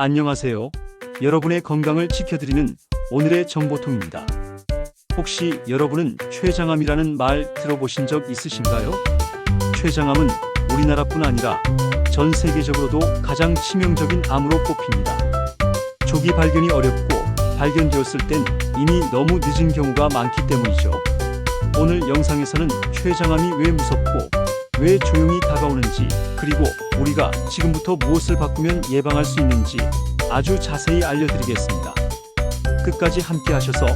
안녕하세요. 여러분의 건강을 지켜드리는 오늘의 정보통입니다. 혹시 여러분은 췌장암이라는 말 들어보신 적 있으신가요? 췌장암은 우리나라뿐 아니라 전 세계적으로도 가장 치명적인 암으로 꼽힙니다. 조기 발견이 어렵고 발견되었을 땐 이미 너무 늦은 경우가 많기 때문이죠. 오늘 영상에서는 췌장암이 왜 무섭고 왜 조용히 다가오는지, 그리고 우리가 지금부터 무엇을 바꾸면 예방할 수 있는지 아주 자세히 알려드리겠습니다. 끝까지 함께 하셔서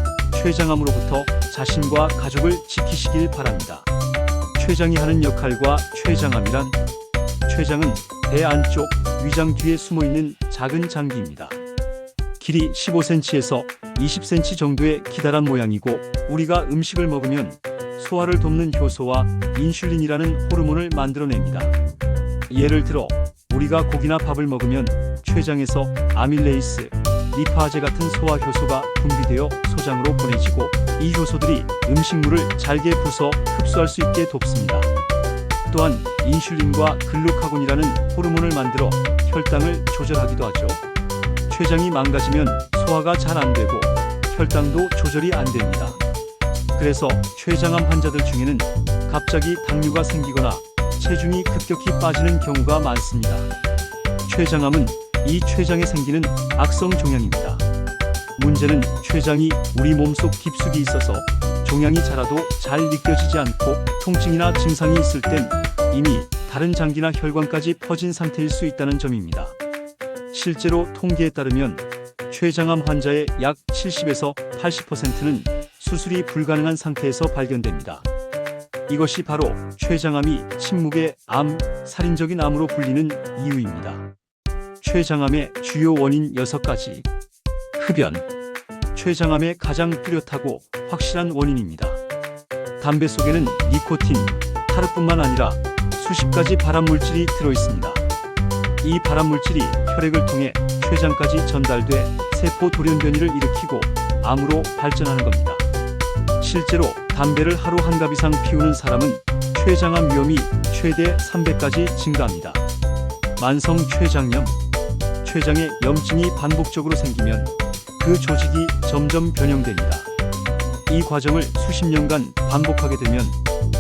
췌장암으로부터 자신과 가족을 지키시길 바랍니다. 췌장이 하는 역할과 췌장암이란, 췌장은 배 안쪽 위장 뒤에 숨어있는 작은 장기입니다. 길이 15cm에서 20cm 정도의 기다란 모양이고, 우리가 음식을 먹으면 소화를 돕는 효소와 인슐린이라는 호르몬을 만들어냅니다. 예를 들어 우리가 고기나 밥을 먹으면 췌장에서 아밀레이스, 리파제 같은 소화 효소가 분비되어 소장으로 보내지고, 이 효소들이 음식물을 잘게 부숴 흡수할 수 있게 돕습니다. 또한 인슐린과 글루카곤이라는 호르몬을 만들어 혈당을 조절하기도 하죠. 췌장이 망가지면 소화가 잘 안 되고 혈당도 조절이 안 됩니다. 그래서 췌장암 환자들 중에는 갑자기 당뇨가 생기거나 체중이 급격히 빠지는 경우가 많습니다. 췌장암은 이 췌장에 생기는 악성 종양입니다. 문제는 췌장이 우리 몸속 깊숙이 있어서 종양이 자라도 잘 느껴지지 않고, 통증이나 증상이 있을 땐 이미 다른 장기나 혈관까지 퍼진 상태일 수 있다는 점입니다. 실제로 통계에 따르면 췌장암 환자의 약 70에서 80%는 수술이 불가능한 상태에서 발견됩니다. 이것이 바로 췌장암이 침묵의 암, 살인적인 암으로 불리는 이유입니다. 췌장암의 주요 원인 6가지. 흡연. 췌장암의 가장 뚜렷하고 확실한 원인입니다. 담배 속에는 니코틴, 타르뿐만 아니라 수십 가지 발암물질이 들어있습니다. 이 발암물질이 혈액을 통해 췌장까지 전달돼 세포 돌연변이를 일으키고 암으로 발전하는 겁니다. 실제로 담배를 하루 한 갑 이상 피우는 사람은 췌장암 위험이 최대 300까지 증가합니다. 만성 췌장염. 췌장에 염증이 반복적으로 생기면 그 조직이 점점 변형됩니다. 이 과정을 수십 년간 반복하게 되면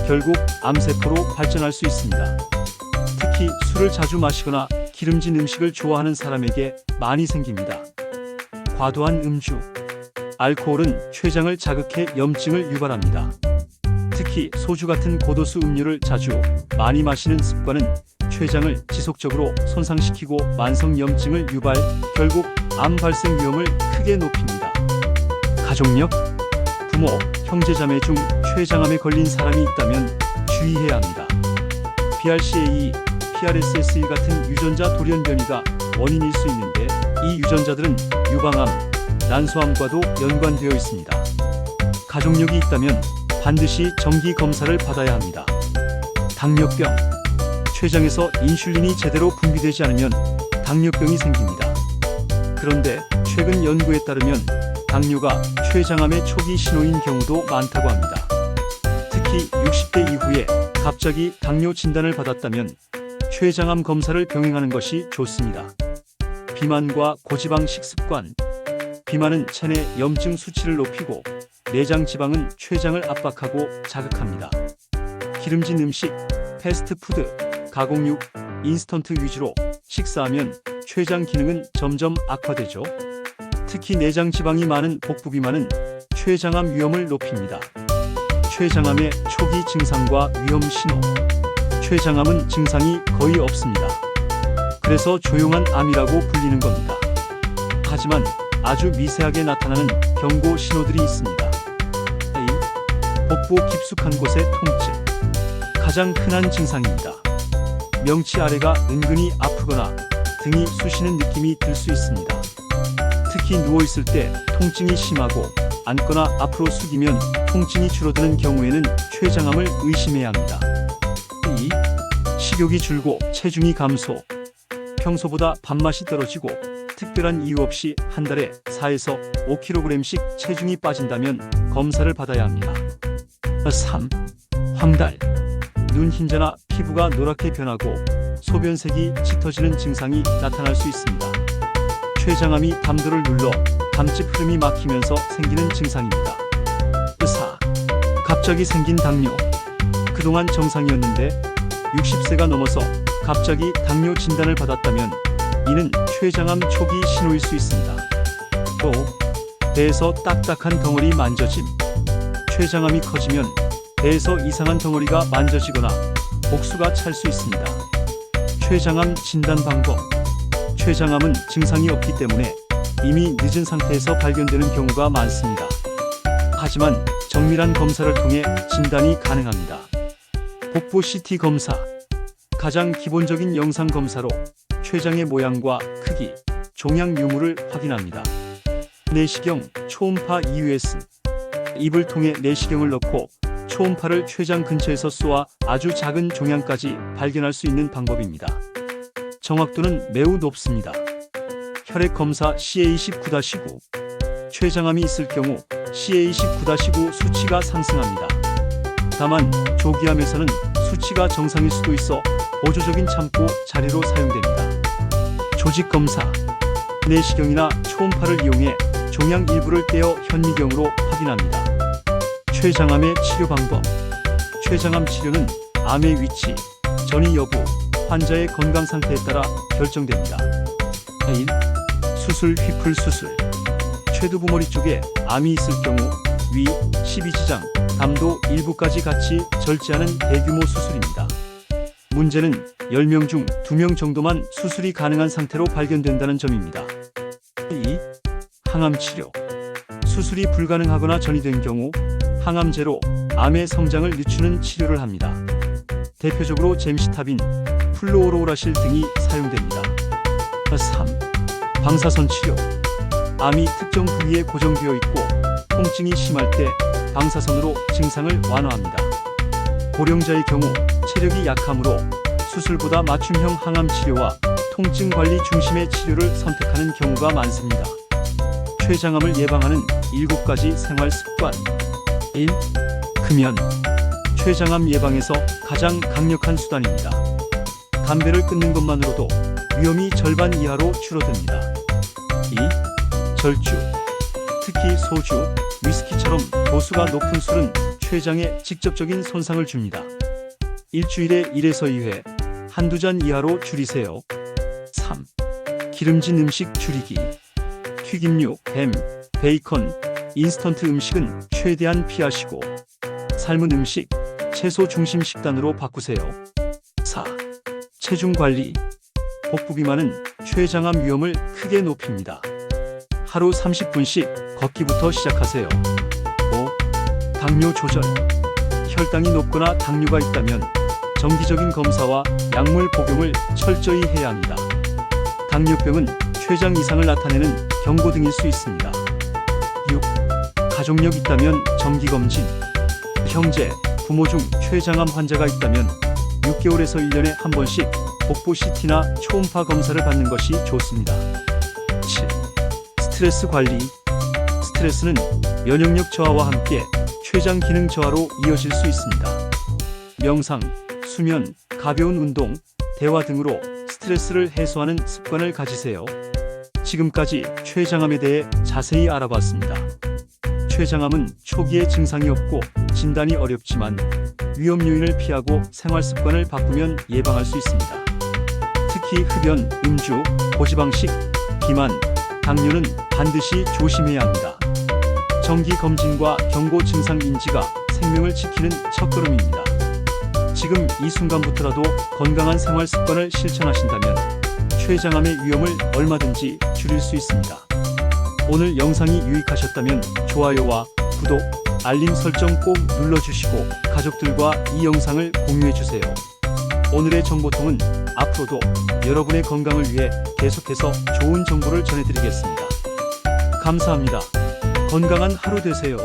결국 암세포로 발전할 수 있습니다. 특히 술을 자주 마시거나 기름진 음식을 좋아하는 사람에게 많이 생깁니다. 과도한 음주. 알코올은 췌장을 자극해 염증을 유발합니다. 특히 소주 같은 고도수 음료를 자주 많이 마시는 습관은 췌장을 지속적으로 손상시키고 만성 염증을 유발, 결국 암 발생 위험을 크게 높입니다. 가족력. 부모, 형제자매 중 췌장암에 걸린 사람이 있다면 주의해야 합니다. BRCA2, PRSS1 같은 유전자 돌연변이가 원인일 수 있는데, 이 유전자들은 유방암, 난소암과도 연관되어 있습니다. 가족력이 있다면 반드시 정기 검사를 받아야 합니다. 당뇨병. 췌장에서 인슐린이 제대로 분비되지 않으면 당뇨병이 생깁니다. 그런데 최근 연구에 따르면 당뇨가 췌장암의 초기 신호인 경우도 많다고 합니다. 특히 60대 이후에 갑자기 당뇨 진단을 받았다면 췌장암 검사를 병행하는 것이 좋습니다. 비만과 고지방 식습관. 비만은 체내 염증 수치를 높이고, 내장 지방은 췌장을 압박하고 자극합니다. 기름진 음식, 패스트푸드, 가공육, 인스턴트 위주로 식사하면 췌장 기능은 점점 악화되죠. 특히 내장 지방이 많은 복부 비만은 췌장암 위험을 높입니다. 췌장암의 초기 증상과 위험 신호. 췌장암은 증상이 거의 없습니다. 그래서 조용한 암이라고 불리는 겁니다. 하지만 아주 미세하게 나타나는 경고 신호들이 있습니다. A. 복부 깊숙한 곳의 통증. 가장 흔한 증상입니다. 명치 아래가 은근히 아프거나 등이 쑤시는 느낌이 들 수 있습니다. 특히 누워있을 때 통증이 심하고 앉거나 앞으로 숙이면 통증이 줄어드는 경우에는 췌장암을 의심해야 합니다. B. 식욕이 줄고 체중이 감소. 평소보다 밥맛이 떨어지고 특별한 이유 없이 한 달에 4에서 5kg씩 체중이 빠진다면 검사를 받아야 합니다. 3. 황달. 눈 흰자나 피부가 노랗게 변하고 소변색이 짙어지는 증상이 나타날 수 있습니다. 췌장암이 담도를 눌러 담즙 흐름이 막히면서 생기는 증상입니다. 4. 갑자기 생긴 당뇨. 그동안 정상이었는데 60세가 넘어서 갑자기 당뇨 진단을 받았다면 이는 췌장암 초기 신호일 수 있습니다. 5. 배에서 딱딱한 덩어리 만져짐. 췌장암이 커지면 배에서 이상한 덩어리가 만져지거나 복수가 찰 수 있습니다. 췌장암 진단 방법. 췌장암은 증상이 없기 때문에 이미 늦은 상태에서 발견되는 경우가 많습니다. 하지만 정밀한 검사를 통해 진단이 가능합니다. 복부 CT 검사. 가장 기본적인 영상 검사로 췌장의 모양과 크기, 종양 유무를 확인합니다. 내시경, 초음파 EUS. 입을 통해 내시경을 넣고 초음파를 췌장 근처에서 쏘아 아주 작은 종양까지 발견할 수 있는 방법입니다. 정확도는 매우 높습니다. 혈액 검사 CA19-9. 췌장암이 있을 경우 CA19-9 수치가 상승합니다. 다만 조기암에서는 수치가 정상일 수도 있어 보조적인 참고 자료로 사용됩니다. 조직 검사. 내시경이나 초음파를 이용해 종양 일부를 떼어 현미경으로 확인합니다. 췌장암의 치료 방법. 췌장암 치료는 암의 위치, 전이 여부, 환자의 건강 상태에 따라 결정됩니다. 1. 수술 휘플 수술. 쇄두부머리 쪽에 암이 있을 경우 위, 십이지장, 담도 일부까지 같이 절제하는 대규모 수술입니다. 문제는 10명 중 2명 정도만 수술이 가능한 상태로 발견된다는 점입니다. 2. 항암 치료. 수술이 불가능하거나 전이된 경우 항암제로 암의 성장을 늦추는 치료를 합니다. 대표적으로 젬시타빈, 플루오로우라실 등이 사용됩니다. 3. 방사선 치료. 암이 특정 부위에 고정되어 있고 통증이 심할 때 방사선으로 증상을 완화합니다. 고령자의 경우 체력이 약하므로 수술보다 맞춤형 항암 치료와 통증 관리 중심의 치료를 선택하는 경우가 많습니다. 췌장암을 예방하는 7가지 생활 습관. 1. 금연. 췌장암 예방에서 가장 강력한 수단입니다. 담배를 끊는 것만으로도 위험이 절반 이하로 줄어듭니다. 2. 절주. 특히 소주, 위스키처럼 도수가 높은 술은 췌장에 직접적인 손상을 줍니다. 일주일에 1에서 2회, 한두 잔 이하로 줄이세요. 3. 기름진 음식 줄이기. 튀김류, 햄, 베이컨, 인스턴트 음식은 최대한 피하시고 삶은 음식, 채소 중심 식단으로 바꾸세요. 4. 체중 관리. 복부 비만은 췌장암 위험을 크게 높입니다. 하루 30분씩 걷기부터 시작하세요. 5. 당뇨 조절. 혈당이 높거나 당뇨가 있다면 정기적인 검사와 약물 복용을 철저히 해야 합니다. 당뇨병은 췌장 이상을 나타내는 경고등일 수 있습니다. 6. 가족력 있다면 정기검진. 형제, 부모 중 췌장암 환자가 있다면 6개월에서 1년에 한 번씩 복부 CT나 초음파 검사를 받는 것이 좋습니다. 7. 스트레스 관리. 스트레스는 면역력 저하와 함께 췌장 기능 저하로 이어질 수 있습니다. 명상, 수면, 가벼운 운동, 대화 등으로 스트레스를 해소하는 습관을 가지세요. 지금까지 췌장암에 대해 자세히 알아봤습니다. 췌장암은 초기에 증상이 없고 진단이 어렵지만 위험 요인을 피하고 생활 습관을 바꾸면 예방할 수 있습니다. 특히 흡연, 음주, 고지방식, 비만, 당뇨는 반드시 조심해야 합니다. 정기 검진과 경고 증상 인지가 생명을 지키는 첫걸음입니다. 지금 이 순간부터라도 건강한 생활 습관을 실천하신다면 췌장암의 위험을 얼마든지 줄일 수 있습니다. 오늘 영상이 유익하셨다면 좋아요와 구독, 알림 설정 꼭 눌러주시고 가족들과 이 영상을 공유해주세요. 오늘의 정보통은 앞으로도 여러분의 건강을 위해 계속해서 좋은 정보를 전해드리겠습니다. 감사합니다. 건강한 하루 되세요.